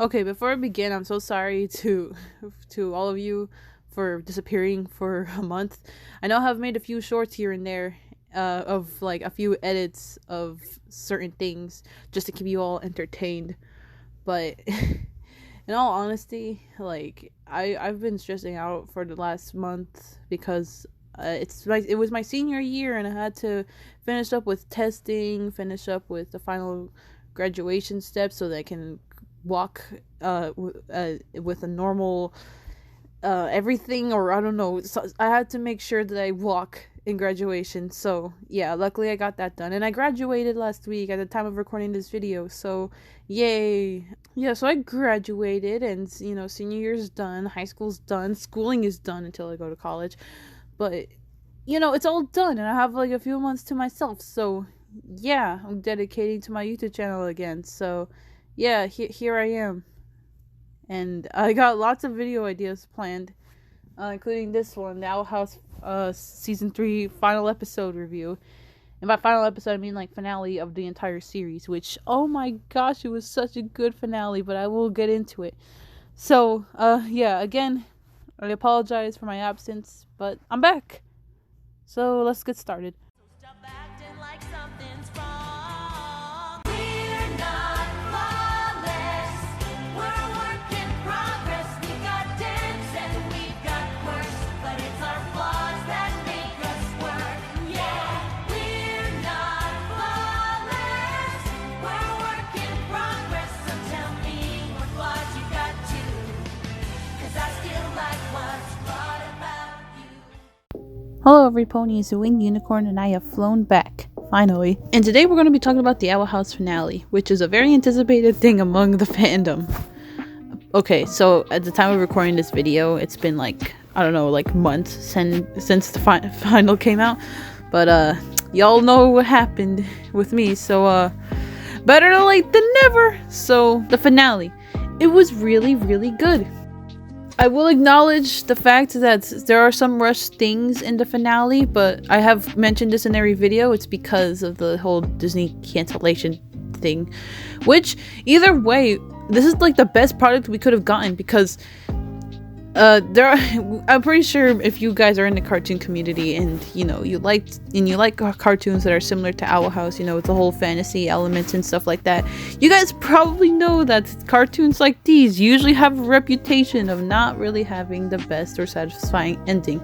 Okay, before I begin, I'm so sorry to all of you for disappearing for a month. I know I've made a few shorts here and there, of like a few edits of certain things just to keep you all entertained. But in all honesty, like I've been stressing out for the last month because it was my senior year and I had to finish up with testing, finish up with the final graduation steps so that I can walk with a normal everything, or I don't know. So I had to make sure that I walk in graduation. So yeah, luckily I got that done, and I graduated last week at the time of recording this video. So yay! Yeah, so I graduated, and senior year's done, high school's done, schooling is done until I go to college. But it's all done, and I have like a few months to myself. So yeah, I'm dedicating to my YouTube channel again. So yeah, here I am. And I got lots of video ideas planned, including this one, the Owl House Season 3 final episode review. And by final episode, I mean like finale of the entire series, which, oh my gosh, it was such a good finale, but I will get into it. So, yeah, again, I apologize for my absence, but I'm back. So, let's get started. Stop acting like something's wrong. We're not flawless. We're a work in progress. We got dents and we got worse, but it's our flaws that make us work. Yeah, we're not flawless. We're a work in progress. So tell me what flaws you got too, 'cause I still like what's flawed about you. Hello, every pony is a winged unicorn, and I have flown back, finally. And today we're going to be talking about the Owl House finale, which is a very anticipated thing among the fandom. Okay, so at the time of recording this video, it's been like, I don't know, like months since the final came out. But y'all know what happened with me, so better late than never. So the finale, it was really, really good. I will acknowledge the fact that there are some rushed things in the finale, but I have mentioned this in every video. It's because of the whole Disney cancellation thing, which either way, this is like the best product we could have gotten, because I'm pretty sure if you guys are in the cartoon community and you like cartoons that are similar to Owl House, with the whole fantasy elements and stuff like that, you guys probably know that cartoons like these usually have a reputation of not really having the best or satisfying ending,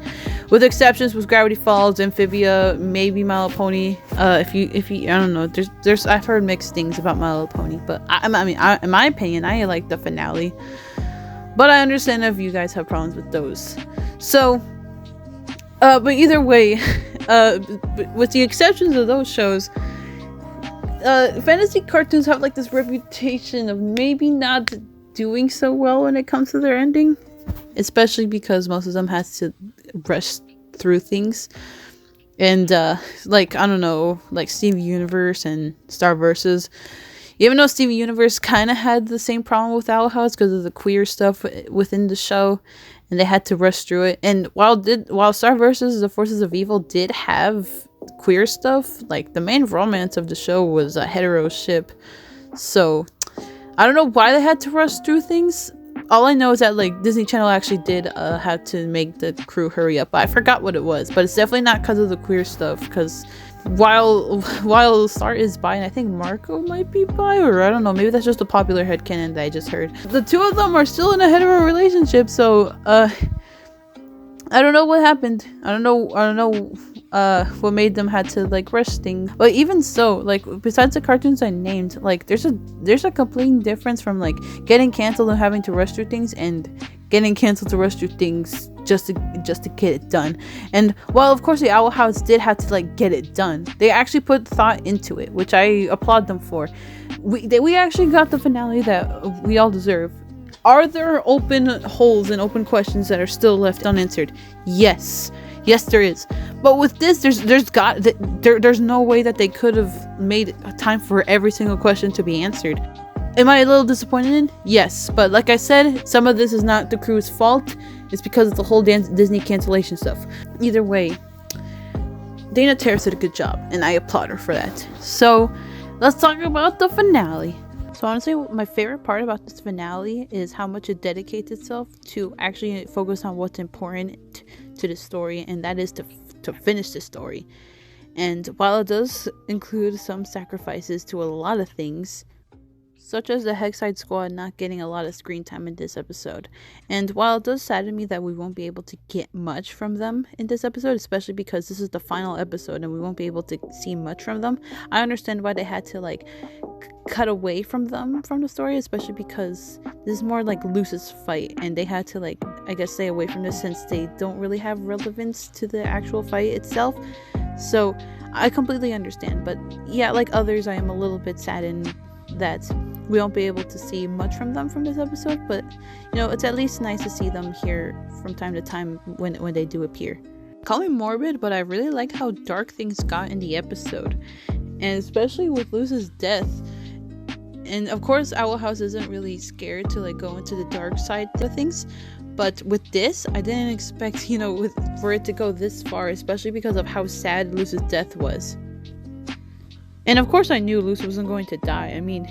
with exceptions with Gravity Falls, Amphibia, maybe My Little Pony. If you I don't know, there's I've heard mixed things about My Little Pony, but I mean, in my opinion, I like the finale. But I understand if you guys have problems with those. So, but either way, with the exceptions of those shows, fantasy cartoons have like this reputation of maybe not doing so well when it comes to their ending. Especially because most of them has to rush through things. And, like, I don't know, like Steven Universe and Star Versus. Even though Steven Universe kind of had the same problem with Owl House because of the queer stuff within the show, and they had to rush through it. And while Star vs. The Forces of Evil did have queer stuff, like the main romance of the show was a hetero ship. So I don't know why they had to rush through things. All I know is that like Disney Channel actually did have to make the crew hurry up. But I forgot what it was, but it's definitely not because of the queer stuff. Because while Star is bi, and I think Marco might be bi, or I don't know, maybe that's just a popular headcanon that I just heard. The two of them are still in a hetero relationship, so I don't know what happened. I don't know what made them had to like rush things. But even so, like besides the cartoons I named, like there's a complete difference from like getting canceled and having to rush through things and getting canceled to rush through things just to get it done. And while of course the Owl House did have to like get it done, they actually put thought into it, which I applaud them for. We actually got the finale that we all deserve. Are there open holes and open questions that are still left unanswered? Yes, there is. But with this, there's no way that they could have made time for every single question to be answered. Am I a little disappointed? Yes, but like I said, some of this is not the crew's fault. It's because of the whole Disney cancellation stuff. Either way, Dana Terrace did a good job, and I applaud her for that. So, let's talk about the finale. So honestly, my favorite part about this finale is how much it dedicates itself to actually focus on what's important to the story, and that is to finish the story. And while it does include some sacrifices to a lot of things, such as the Hexside Squad not getting a lot of screen time in this episode. And while it does sadden me that we won't be able to get much from them in this episode, especially because this is the final episode and we won't be able to see much from them, I understand why they had to like cut away from them from the story, especially because this is more like Luce's fight and they had to like, I guess, stay away from this since they don't really have relevance to the actual fight itself. So I completely understand, but yeah, like others, I am a little bit saddened that we won't be able to see much from them from this episode, but you know, it's at least nice to see them here from time to time when they do appear. Call me morbid, but I really like how dark things got in the episode, and especially with Luce's death. And of course, Owl House isn't really scared to like go into the dark side of things, but with this, I didn't expect, you know, for it to go this far, especially because of how sad Luce's death was. And of course I knew Luce wasn't going to die. I mean,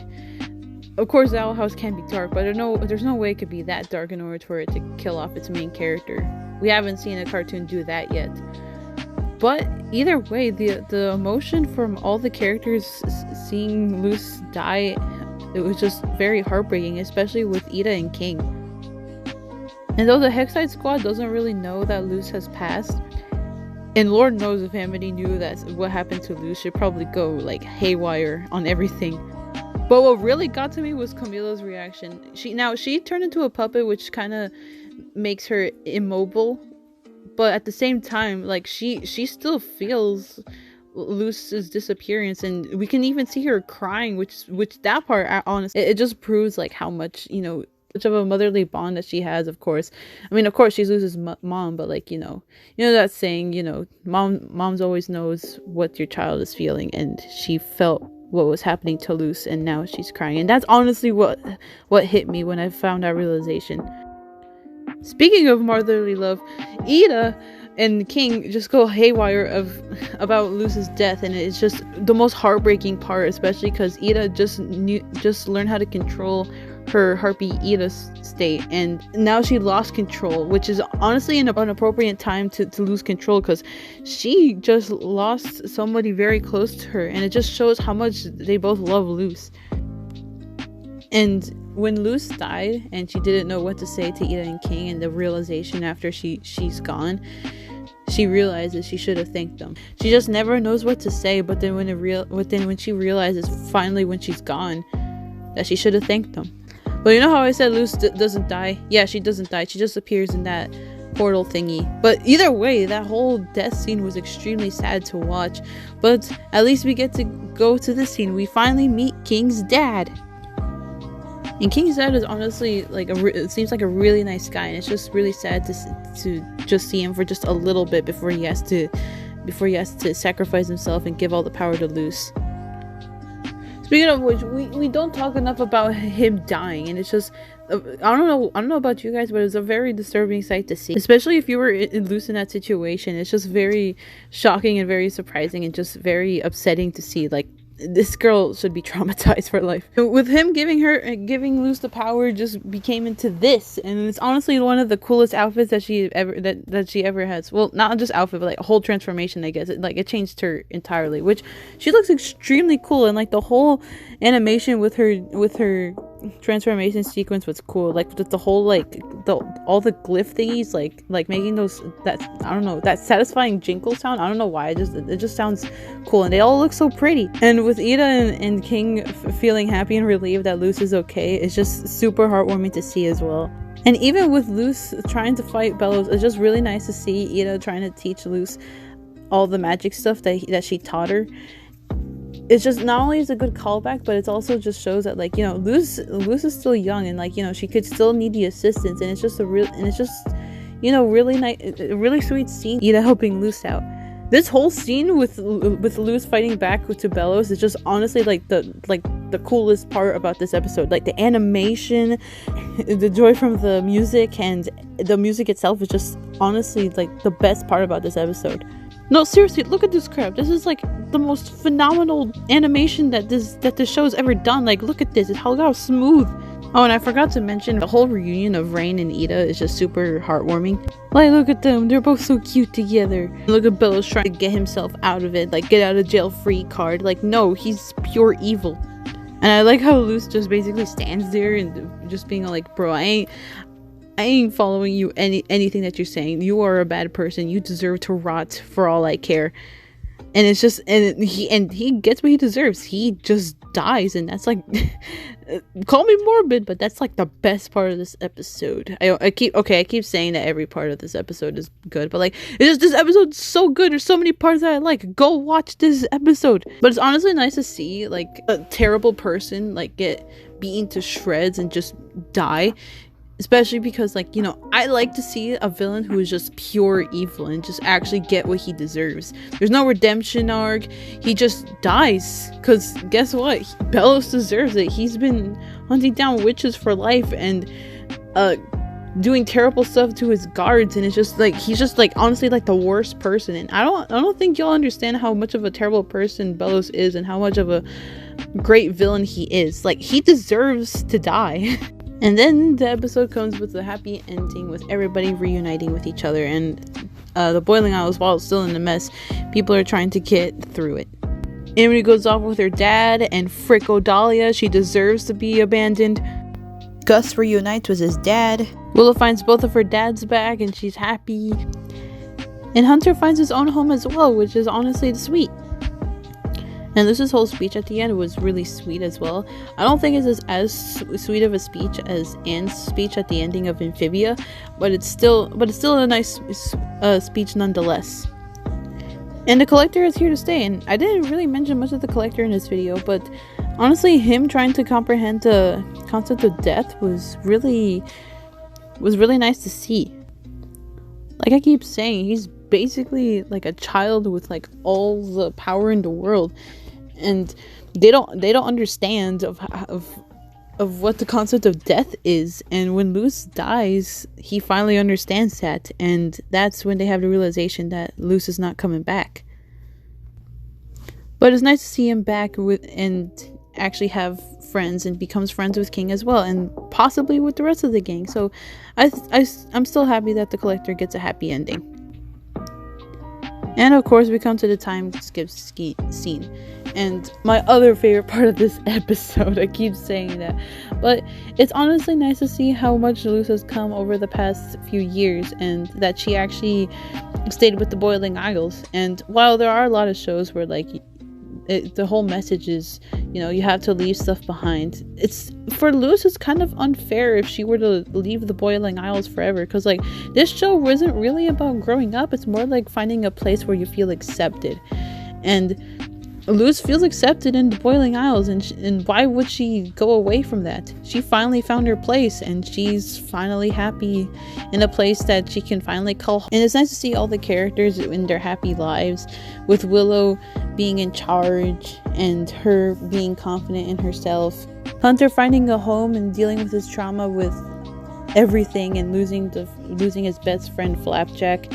of course the Owl House can be dark, but there's no way it could be that dark in order for it to kill off its main character. We haven't seen a cartoon do that yet. But either way, the emotion from all the characters seeing Luce die, it was just very heartbreaking, especially with Ida and King. And though the Hexside Squad doesn't really know that Luce has passed, and Lord knows if Amity knew that what happened to Luce, she'd probably go like haywire on everything. But what really got to me was Camila's reaction. She turned into a puppet, which kind of makes her immobile, but at the same time, like she still feels Luce's disappearance, and we can even see her crying, which that part, honestly, it just proves like how much, you know, much of a motherly bond that she has. Of course, I mean, of course she's Luce's mom, but like, you know that saying, you know, moms always knows what your child is feeling, and she felt what was happening to Luce, and now she's crying. And that's honestly what hit me when I found that realization. Speaking of motherly love, Ida and King just go haywire about Luce's death, and it's just the most heartbreaking part, especially because Ida just learned how to control her harpy Ida state, and now she lost control, which is honestly an appropriate time to lose control, because she just lost somebody very close to her, and it just shows how much they both love Luce. And when Luce died and she didn't know what to say to Ida and King, and the realization after she's gone, she realizes she should have thanked them. She just never knows what to say, but then when she realizes finally when she's gone that she should have thanked them. But you know how I said Luce doesn't die? Yeah, she doesn't die. She just appears in that portal thingy. But either way, that whole death scene was extremely sad to watch. But at least we get to go to this scene. We finally meet King's dad. And King's dad is honestly like it seems like a really nice guy, and it's just really sad to just see him for just a little bit before he has to sacrifice himself and give all the power to Luce. Speaking of which, we don't talk enough about him dying, and it's just, I don't know about you guys, but it's a very disturbing sight to see, especially if you were Luce in that situation. It's just very shocking and very surprising, and just very upsetting to see. Like, this girl should be traumatized for life. With him giving Luce the power, just became into this, and it's honestly one of the coolest outfits that she ever has. Well, not just outfit, but like a whole transformation. I guess it changed her entirely, which she looks extremely cool, and like the whole animation with her transformation sequence was cool. Like the whole all the glyph thingies, like making those, that, I don't know, that satisfying jinkle sound. I don't know why, it just sounds cool, and they all look so pretty. And with Ida and King feeling happy and relieved that Luce is okay, it's just super heartwarming to see as well. And even with Luce trying to fight Bellows, it's just really nice to see Ida trying to teach Luce all the magic stuff that she taught her. It's just, not only is a good callback, but it also just shows that, like, you know, Luce is still young, and like, you know, she could still need the assistance, and it's just really nice, really sweet scene, Ida helping Luce out. This whole scene with Luce fighting back to Bellows is just honestly like the coolest part about this episode. Like the animation, the joy from the music, and the music itself is just honestly like the best part about this episode. No, seriously, look at this crap. This is like the most phenomenal animation that this show's ever done. Like, look at this. It's how smooth. Oh, and I forgot to mention the whole reunion of Rain and Ida is just super heartwarming. Like, look at them. They're both so cute together. Look at Bellows trying to get himself out of it. Like, get out of jail free card. Like, no, he's pure evil. And I like how Luce just basically stands there and just being like, bro, I ain't following you anything that you're saying. You are a bad person. You deserve to rot for all I care. And it's just, and he gets what he deserves. He just dies, and that's like, call me morbid, but that's like the best part of this episode. I keep saying that every part of this episode is good, but like, it's just, this episode's so good. There's so many parts that I like. Go watch this episode. But it's honestly nice to see like a terrible person like get beaten to shreds and just die. Especially because, like, you know, I like to see a villain who is just pure evil and just actually get what he deserves. There's no redemption arc. He just dies. Because guess what? Bellows deserves it. He's been hunting down witches for life and doing terrible stuff to his guards. And it's just like, he's just like, honestly, like the worst person. And I don't think y'all understand how much of a terrible person Bellows is and how much of a great villain he is. Like, he deserves to die. And then the episode comes with a happy ending with everybody reuniting with each other, and the Boiling Isles, while it's still in a mess, people are trying to get through it. Amity goes off with her dad, and frick Odalia, she deserves to be abandoned. Gus reunites with his dad. Willow finds both of her dads back, and she's happy. And Hunter finds his own home as well, which is honestly sweet. And Luce's whole speech at the end was really sweet as well. I don't think it's as sweet of a speech as Anne's speech at the ending of Amphibia, but it's still a nice speech nonetheless. And the Collector is here to stay, and I didn't really mention much of the Collector in this video, but honestly, him trying to comprehend the concept of death was really nice to see. Like I keep saying, he's basically like a child with like all the power in the world. And they don't understand of what the concept of death is. And when Luce dies, he finally understands that, and that's when they have the realization that Luce is not coming back. But it's nice to see him back and actually have friends, and becomes friends with King as well, and possibly with the rest of the gang. So I'm still happy that the Collector gets a happy ending. And of course, we come to the time skip scene. And my other favorite part of this episode, I keep saying that, but it's honestly nice to see how much Luce has come over the past few years, and that she actually stayed with the Boiling Isles. And while there are a lot of shows where like the whole message is, you know, you have to leave stuff behind, it's for Luce, it's kind of unfair if she were to leave the Boiling Isles forever, because like this show wasn't really about growing up. It's more like finding a place where you feel accepted, and Luce feels accepted in the Boiling Isles, and why would she go away from that? She finally found her place, and she's finally happy in a place that she can finally call home. And it's nice to see all the characters in their happy lives, with Willow being in charge and her being confident in herself, Hunter finding a home and dealing with his trauma with everything, and losing his best friend Flapjack.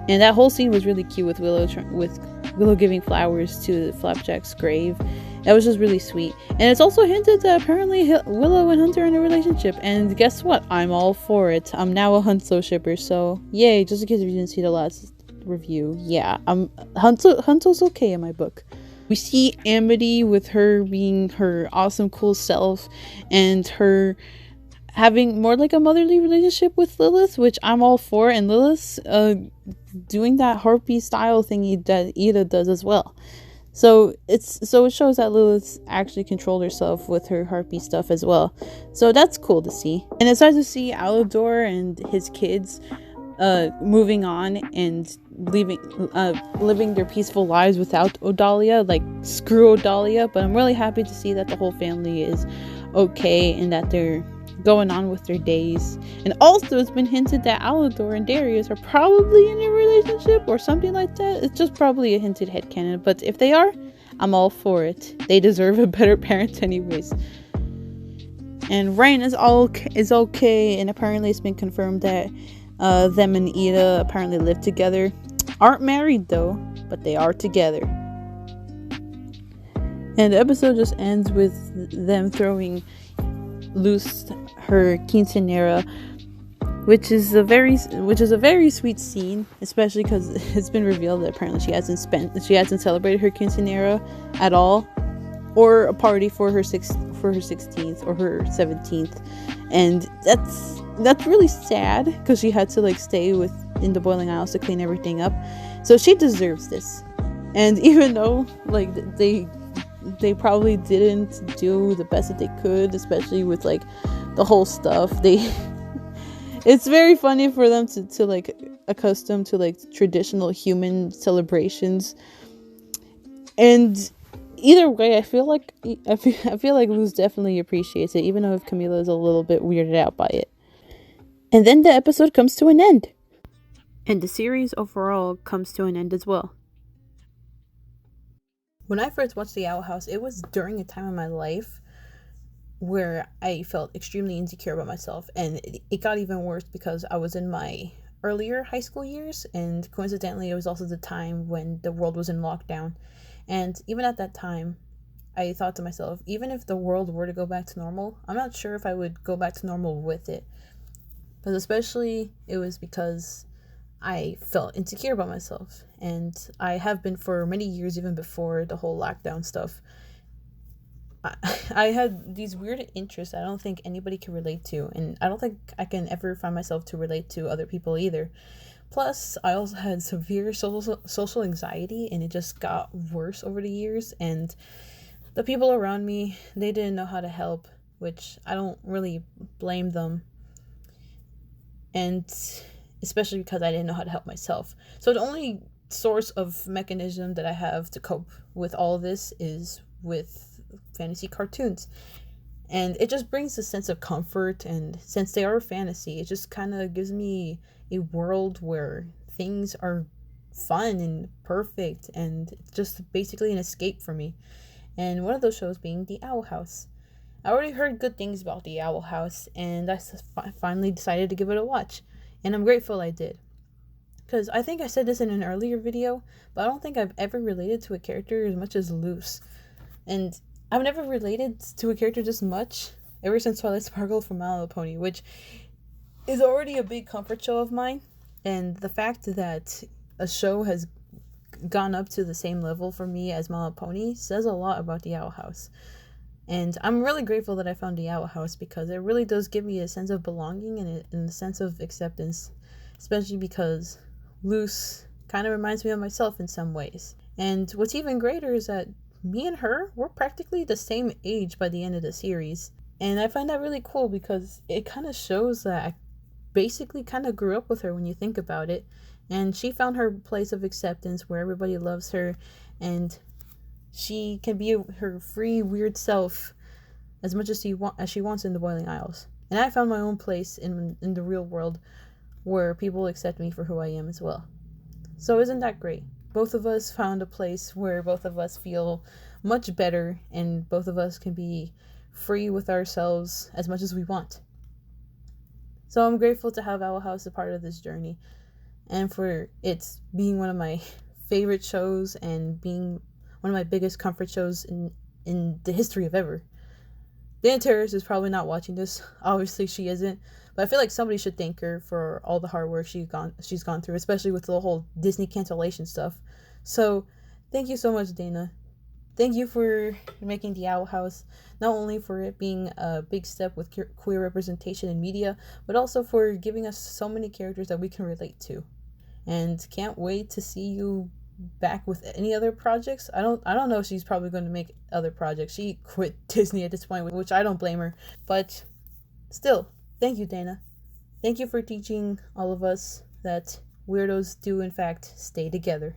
And that whole scene was really cute with Willow giving flowers to Flapjack's grave. That was just really sweet. And it's also hinted that apparently Willow and Hunter are in a relationship. And guess what? I'm all for it. I'm now a Hunslow shipper, so yay. Just in case if you didn't see the last review, yeah, Hunslow's okay in my book. We see Amity with her being her awesome, cool self, and her having more like a motherly relationship with Lilith, which I'm all for. And Lilith's doing that harpy style thingy that Ida does as well. So it shows that Lilith actually controlled herself with her harpy stuff as well. So that's cool to see. And it's nice to see Alador and his kids moving on and living their peaceful lives without Odalia. Like, screw Odalia. But I'm really happy to see that the whole family is okay and that they're going on with their days. And also, it's been hinted that Alador and Darius are probably in a relationship or something like that. It's just probably a hinted headcanon, but if they are, I'm all for it. They deserve a better parent anyways. And Rain is okay, and apparently it's been confirmed that them and Ida apparently live together. Aren't married though, but they are together. And the episode just ends with them throwing Luz her quinceanera, which is a very sweet scene, especially because it's been revealed that apparently she hasn't celebrated her quinceanera at all, or a party for her 16th or her 17th, and that's really sad because she had to like stay in the boiling aisles to clean everything up. So she deserves this. And even though like they probably didn't do the best that they could, especially with like the whole stuff, it's very funny for them to like accustom to like traditional human celebrations. And either way, I feel like Luz definitely appreciates it, even though Camila is a little bit weirded out by it. And then the episode comes to an end. And the series overall comes to an end as well. When I first watched The Owl House, it was during a time in my life where I felt extremely insecure about myself. And it got even worse because I was in my earlier high school years, and coincidentally, it was also the time when the world was in lockdown. And even at that time, I thought to myself, even if the world were to go back to normal, I'm not sure if I would go back to normal with it. But especially, it was because I felt insecure about myself. And I have been for many years, even before the whole lockdown stuff. I had these weird interests I don't think anybody can relate to. And I don't think I can ever find myself to relate to other people either. Plus, I also had severe social anxiety, and it just got worse over the years. And the people around me, they didn't know how to help, which I don't really blame them. And especially because I didn't know how to help myself. So the only source of mechanism that I have to cope with all this is with fantasy cartoons. And it just brings a sense of comfort, and since they are fantasy, it just kind of gives me a world where things are fun and perfect, and it's just basically an escape for me. And one of those shows being The Owl House. I already heard good things about The Owl House, and I finally decided to give it a watch. And I'm grateful I did. Because I think I said this in an earlier video, but I don't think I've ever related to a character as much as Luz. And I've never related to a character this much ever since Twilight Sparkle from My Little Pony, which is already a big comfort show of mine. And the fact that a show has gone up to the same level for me as My Little Pony says a lot about The Owl House. And I'm really grateful that I found The Owl House, because it really does give me a sense of belonging and a sense of acceptance, especially because Luz kind of reminds me of myself in some ways. And what's even greater is that me and her, we're practically the same age by the end of the series. And I find that really cool, because it kind of shows that I basically kind of grew up with her when you think about it. And she found her place of acceptance where everybody loves her, and she can be her free, weird self as much as she wants in the Boiling Isles. And I found my own place in the real world where people accept me for who I am as well. So isn't that great? Both of us found a place where both of us feel much better, and both of us can be free with ourselves as much as we want. So I'm grateful to have Owl House a part of this journey, and for its being one of my favorite shows and being one of my biggest comfort shows in the history of ever. Dana Terrace is probably not watching this. Obviously she isn't. But I feel like somebody should thank her for all the hard work she's gone through, especially with the whole Disney cancellation stuff. So thank you so much, Dana. Thank you for making The Owl House, not only for it being a big step with queer representation in media, but also for giving us so many characters that we can relate to. And can't wait to see you back with any other projects. I don't know if she's probably going to make other projects. She quit Disney at this point, which I don't blame her. But still, thank you, Dana. Thank you for teaching all of us that weirdos do in fact stay together.